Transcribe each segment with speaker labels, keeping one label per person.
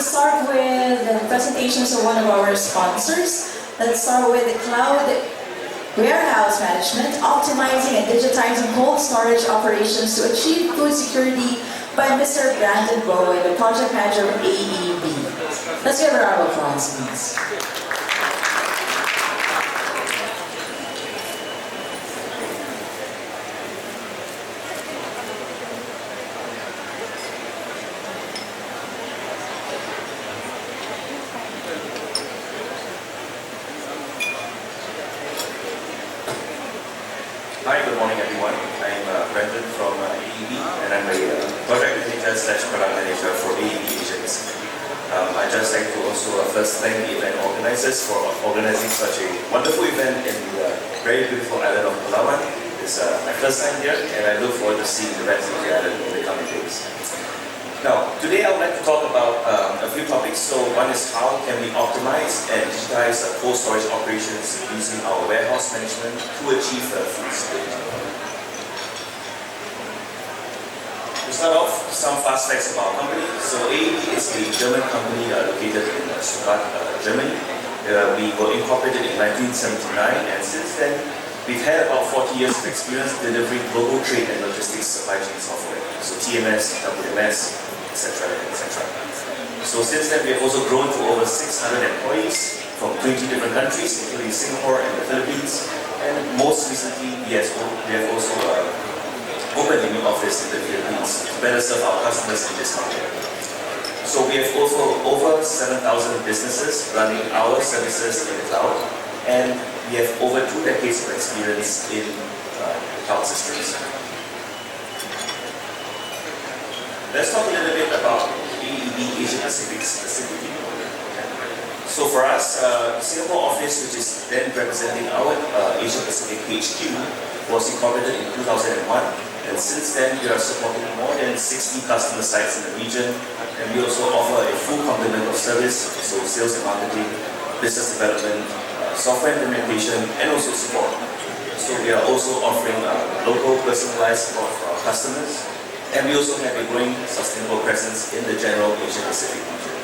Speaker 1: Let's start with the presentations of one of our sponsors. Let's start with the Cloud Warehouse Management, optimizing and digitizing cold storage operations to achieve food security by Mr. Brandon Bowen, the project manager of AEB. Let's give a round of applause, please.
Speaker 2: Hi, good morning everyone. I'm Brandon from AEB and I'm a project manager / product manager for AEB Asia Pacific. I'd just like to also first thank the event organizers for organizing such a wonderful event in the very beautiful island of Palawan. It's my first time here and I look forward to seeing the rest of the island in the coming days. Now, today I would like to talk about a few topics. So one is how can we optimize and digitize cold storage operations using our warehouse management to achieve food security. To start off, some fast facts about our company. So AEB is a German company located in Stuttgart, Germany. We were incorporated in 1979 and since then we've had about 40 years of experience delivering global trade and logistics supply chain software. So TMS, WMS, etc. etc. So since then we have also grown to over 600 employees from 20 different countries, including Singapore and the Philippines. And most recently we have also opened a new office in the Philippines to better serve our customers in this market. So we have also over 7,000 businesses running our services in the cloud, and we have over 2 decades of experience in cloud systems. Let's talk a little bit about AEB Asia Pacific specifically. So for us, the Singapore office, which is then representing our Asia Pacific HQ, was incorporated in 2001. And since then, we are supporting more than 60 customer sites in the region. And we also offer a full complement of service, so sales and marketing, business development, software implementation, and also support. So we are also offering local personalized support for our customers. And we also have a growing sustainable presence in the general Asia Pacific region.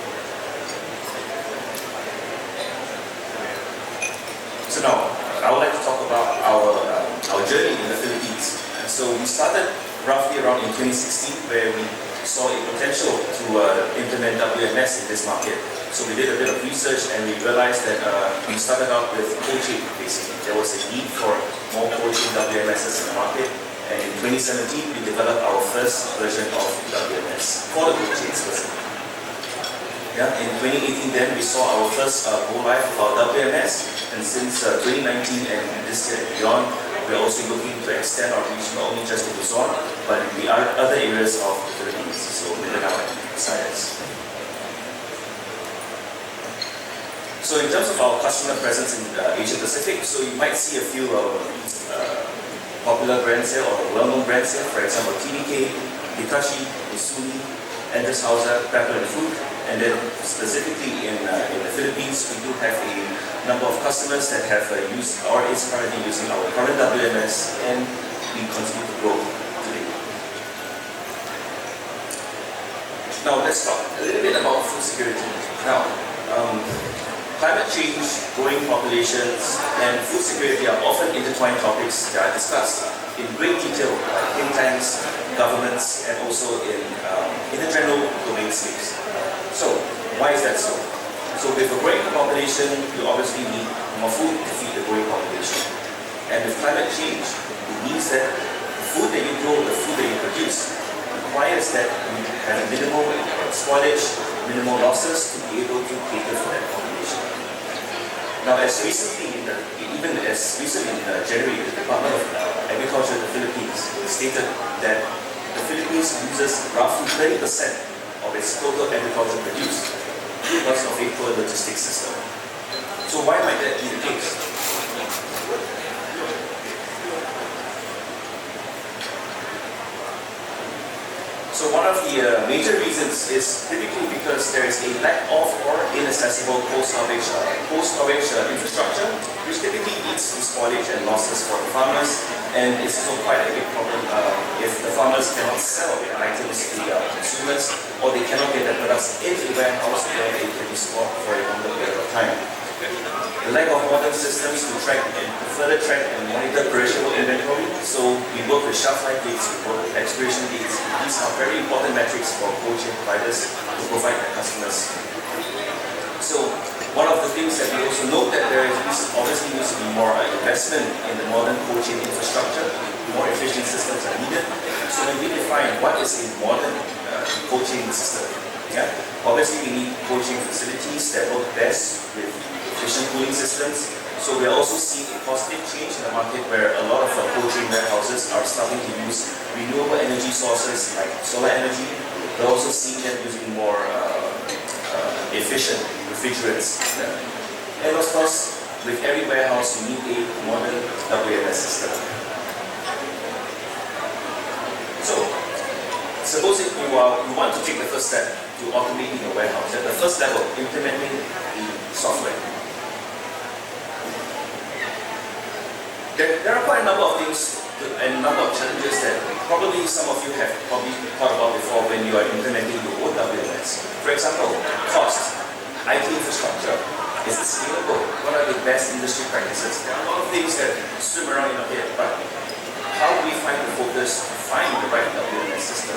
Speaker 2: So now, I would like to talk about our journey in the Philippines. So we started roughly around in 2016 where we saw a potential to implement WMS in this market. So we did a bit of research and we realized that we started out with cold chain basically. There was a need for more cold chain WMSs in the market. And in 2017, we developed our first version of WMS for the cold chain specifically. Yeah, in 2018 then, we saw our first go live of our WMS. And since 2019 and this year and beyond, we are also looking to extend our reach not only just to Luzon, but in the other areas of the Philippines, so Mindanao and Visayas. So in terms of our customer presence in Asia Pacific, so you might see a few popular brands here or well-known brands here, for example TDK, Hitachi, Misumi, Andres Hauser, Pepper and Food, and then specifically in the Philippines, we do have a number of customers that have used or is currently using our current WMS, and we continue to grow today. Now let's talk a little bit about food security. Now, climate change, growing populations, and food security are often intertwined topics that are discussed in great detail by think tanks, governments, and also in the general domain space. So, why is that so? So with a growing population, you obviously need more food to feed the growing population. And with climate change, it means that the food that you grow, the food that you produce, requires that you have minimal spoilage, minimal losses to be able to cater for that population. Now, even as recently in January, the Department of Agriculture of the Philippines stated that the Philippines uses roughly 30% of its total agricultural produce because of a poor logistics system. So why might that be the case? So one of the major reasons is typically because there is a lack of or inaccessible cold storage infrastructure, which typically leads to spoilage and losses for the farmers, and it's also quite a big problem if the farmers cannot sell their items to their consumers, or they cannot get their products in a warehouse where they can be stored for a longer period of time. The lack of modern systems to further track and monitor perishable inventory, so we work with shelf life dates, we work with expiration dates. These are very important metrics for cold chain providers to provide their customers. So one of the things that we also note that there is obviously needs to be more investment in the modern cold chain infrastructure. More efficient systems are needed. So when we define what is a modern cold chain system, obviously we need cold chain facilities that work best with efficient cooling systems. So we are also seeing a positive change in the market where a lot of cold chain warehouses are starting to use renewable energy sources like solar energy. We're also seeing them using more efficient refrigerants. And of course, with every warehouse, you need a modern WMS system. So, suppose if you want to take the first step to automating a warehouse, at the first level, implementing the software. There are quite a number of things and a number of challenges that probably some of you have probably thought about before when you are implementing your own WMS. For example, cost, IT infrastructure. Is it scalable? What are the best industry practices? There are a lot of things that swim around in our head, but how do we find the focus to find the right WMS system?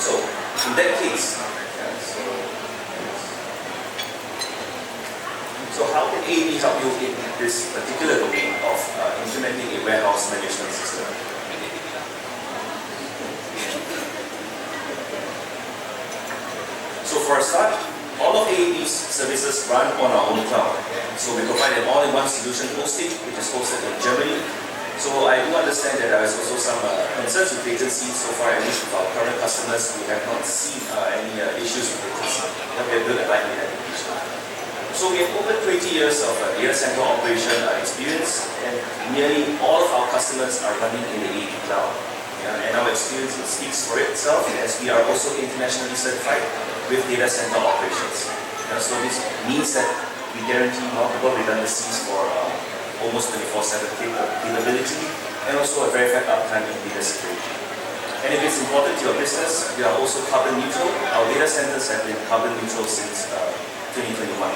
Speaker 2: So, in that case, so how can AEB help you in this particular domain of implementing a warehouse management system? So for a start, all of AEB's services run on our own cloud. So we provide an all-in-one solution hosting, which is hosted in Germany. So I do understand that there is also some concerns with latency. So far, at least with our current customers, we have not seen any issues with latency. That we are good at likely that issue. So we have over 20 years of data center operation experience, and nearly all of our customers are running in the AEB cloud. And our experience speaks for itself, as we are also internationally certified with data center operations. So this means that we guarantee multiple redundancies for almost 24/7 capability, and also a verified uptime in data security. And if it's important to your business, we are also carbon neutral. Our data centers have been carbon neutral since 2021.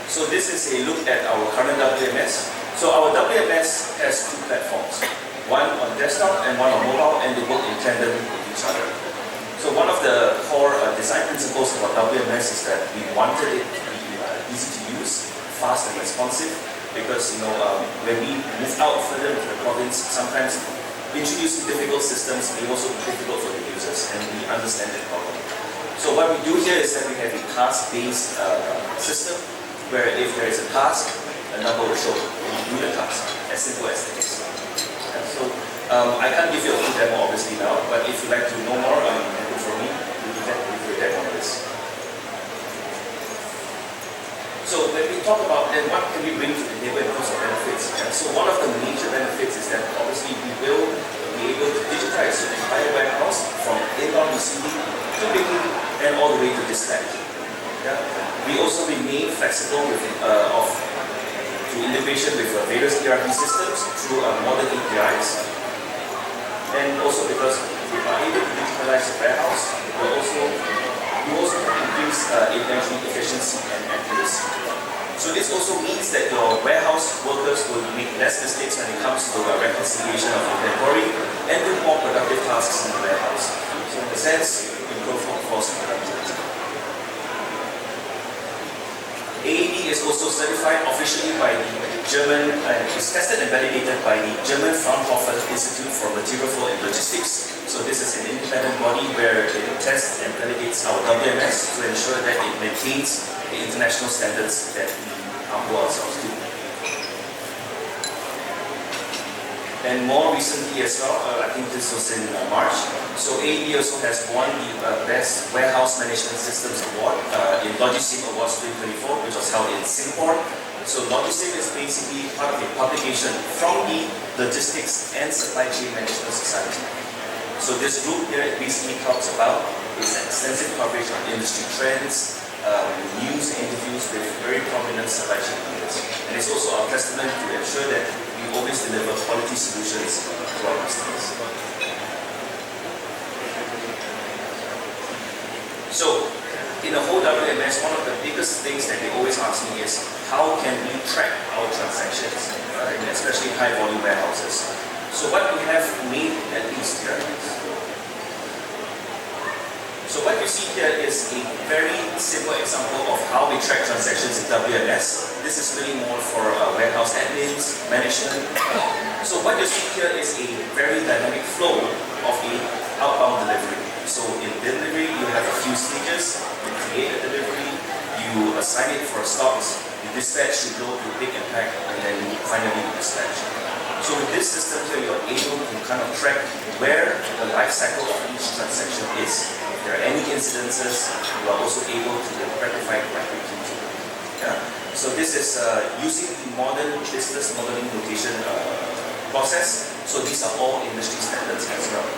Speaker 2: So this is a look at our current WMS. So our WMS has two platforms, one on desktop and one on mobile, and they work in tandem with each other. So one of the core design principles of our WMS is that we wanted it to be easy to use, fast and responsive, because when we move out further into the province, sometimes introducing difficult systems may also be difficult for the users, and we understand that problem. So what we do here is that we have a task-based system, where if there is a task, a number will show when you do the task, as simple as it is. So I can't give you a full demo obviously now, but if you'd like to know more, you can look for me, we'll be glad to give you a demo on this. So when we talk about then what can we bring to the table in terms of benefits, so one of the major benefits is that obviously we will be able to digitize the entire warehouse from inbound receiving to picking and all the way to dispatch. We also remain flexible with through integration with various ERP systems through modern APIs, and also because we are able to digitalize the warehouse, we also can increase inventory efficiency and accuracy. So this also means that your warehouse workers will make less mistakes when it comes to reconciliation of inventory and do more productive tasks in the warehouse. So in a sense, improve workforce productivity. AEB is also certified officially by the German, is tested and validated by the German Fraunhofer Institute for Material Flow and Logistics. So this is an independent body where it tests and validates our WMS to ensure that it maintains the international standards that we hold ourselves to. And more recently as well, I think this was in March, so AEB also has won the Best Warehouse Management Systems Award in Logistic Awards 2024, which was held in Singapore. So Logistic is basically part of a publication from the Logistics and Supply Chain Management Society. So this group here basically talks about is extensive coverage on industry trends, news and interviews with very prominent supply chain leaders. And it's also our testament to ensure that we always deliver quality solutions to our customers. So, in the whole WMS, one of the biggest things that they always ask me is, how can we track our transactions, right? Especially in high volume warehouses. So what we have made at least here is, so what you see here is a very simple example of how we track transactions in WMS. This is really more for warehouse admins, management. So what you see here is a very dynamic flow of a outbound delivery. So in delivery, you have a few stages. You create a delivery, you assign it for stocks, you dispatch, you load, you pick and pack, and then finally you dispatch. So with this system here, you're able to kind of track where the life cycle of each transaction is. If there are any incidences, you are also able to rectify it quite quickly. Yeah. So this is using the modern business modeling notation process. So these are all industry standards as well.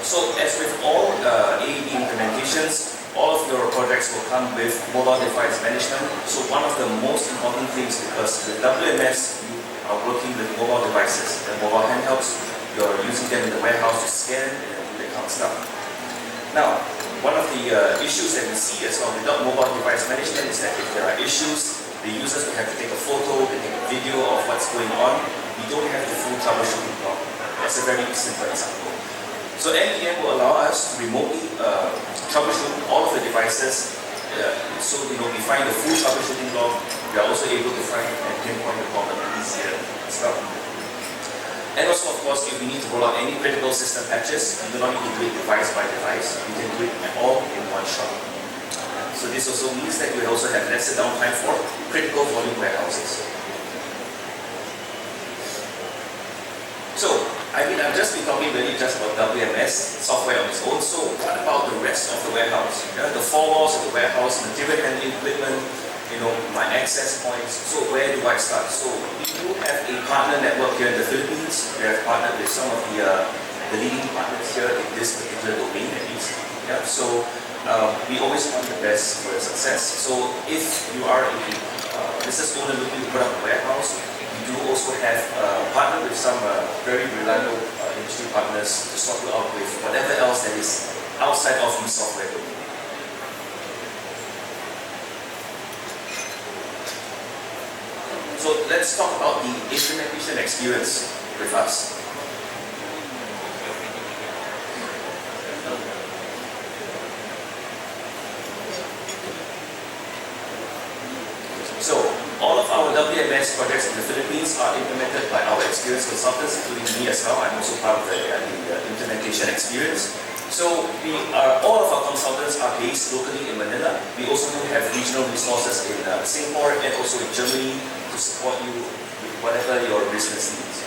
Speaker 2: So as with all AEB implementations, all of your projects will come with mobile device management. So one of the most important things, because with WMS, you are working with mobile devices, the mobile handhelds, you're using them in the warehouse to scan and do that kind of stuff. Now, one of the issues that we see as well without mobile device management is that if there are issues, the users will have to take a photo, they take a video of what's going on. We don't have the full troubleshooting problem. That's a very simple example. So NEM will allow us to remotely troubleshoot all of the devices. So we find the full troubleshooting log. We are also able to find and pinpoint the problem easier as well. And also, of course, if we need to roll out any critical system patches, we do not need to do it device by device. We can do it all in one shot. So this also means that we also have lesser downtime for critical volume warehouses. So, I've just been talking really just about WMS software on its own. So what about the rest of the warehouse? The four walls of the warehouse, material handling equipment, my access points. So where do I start? So we do have a partner network here in the Philippines. We have partnered with some of the leading partners here in this particular domain at least. Yeah. So we always want the best for your success. So if you are a business owner looking to put up a warehouse, we do also have partnered with some very reliable industry partners to sort you out with whatever else that is outside of the software domain. So let's talk about the implementation experience with us. So all of our WMS projects in the Philippines are implemented by our experienced consultants, including me as well. I'm also part of the implementation experience. So all of our consultants are based locally in Manila. We also do have regional resources in Singapore and also in Germany to support you with whatever your business needs.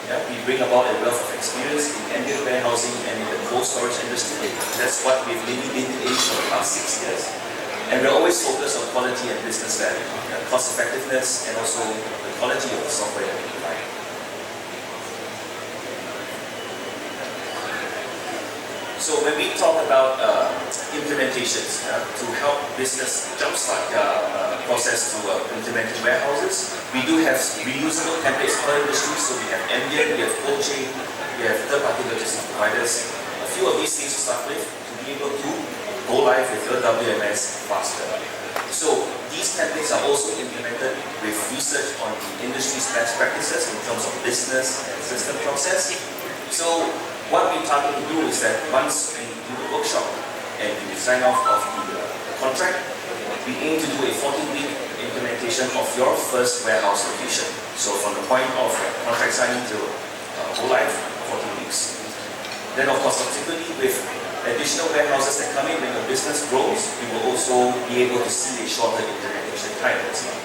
Speaker 2: Yeah, we bring about a wealth of experience in ambient warehousing and in the cold storage industry. That's what we've really been in for the past 6 years. And we're always focused on quality and business value, cost effectiveness, and also the quality of the software that we provide. So when we talk about implementations to help business jumpstart the process to implement warehouses, we do have reusable templates per industry. So we have ambient, we have cold chain, we have third-party logistics providers. A few of these things to start with to be able to go live with your WMS faster. So these templates are also implemented with research on the industry's best practices in terms of business and system process. So what we target to do is that once we do the workshop and we sign off of the contract, we aim to do a 14-week implementation of your first warehouse location. So from the point of contract signing to go live, 14 weeks. Then of course subsequently with additional warehouses that come in when your business grows, we will also be able to see a shorter implementation time as well.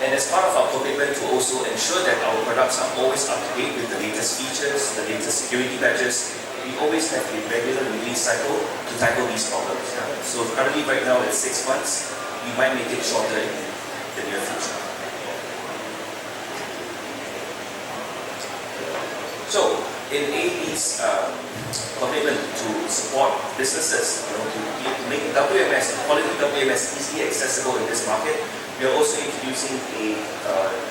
Speaker 2: And as part of our commitment to also ensure that our products are always up to date with the latest features, the latest security patches, we always have a regular release cycle to tackle these problems. So currently right now it's 6 months, we might make it shorter in the near future. in AEB's commitment to support businesses, to make WMS, quality WMS easily accessible in this market, we are also introducing a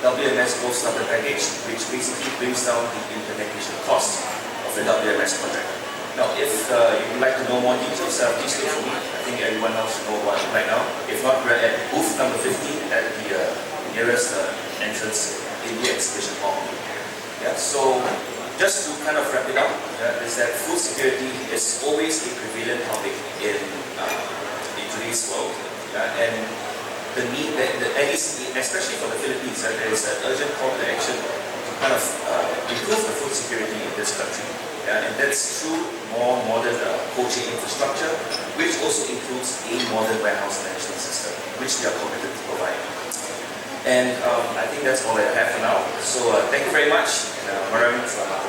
Speaker 2: WMS gold starter package, which basically brings down the implementation cost of the WMS project. Now, if you would like to know more details, please look for me. I think everyone else should know about it right now. If not, we're at booth number 15 at the nearest entrance in the exhibition hall. Yeah, so just to kind of wrap it up, is that food security is always a prevalent topic in today's world, and the need, especially for the Philippines, there is an urgent call to action to kind of improve the food security in this country, and that's through more modern cold chain infrastructure, which also includes a modern warehouse management system, which we are committed to provide. And I think that's all I have for now. So thank you very much. And maraming salamat.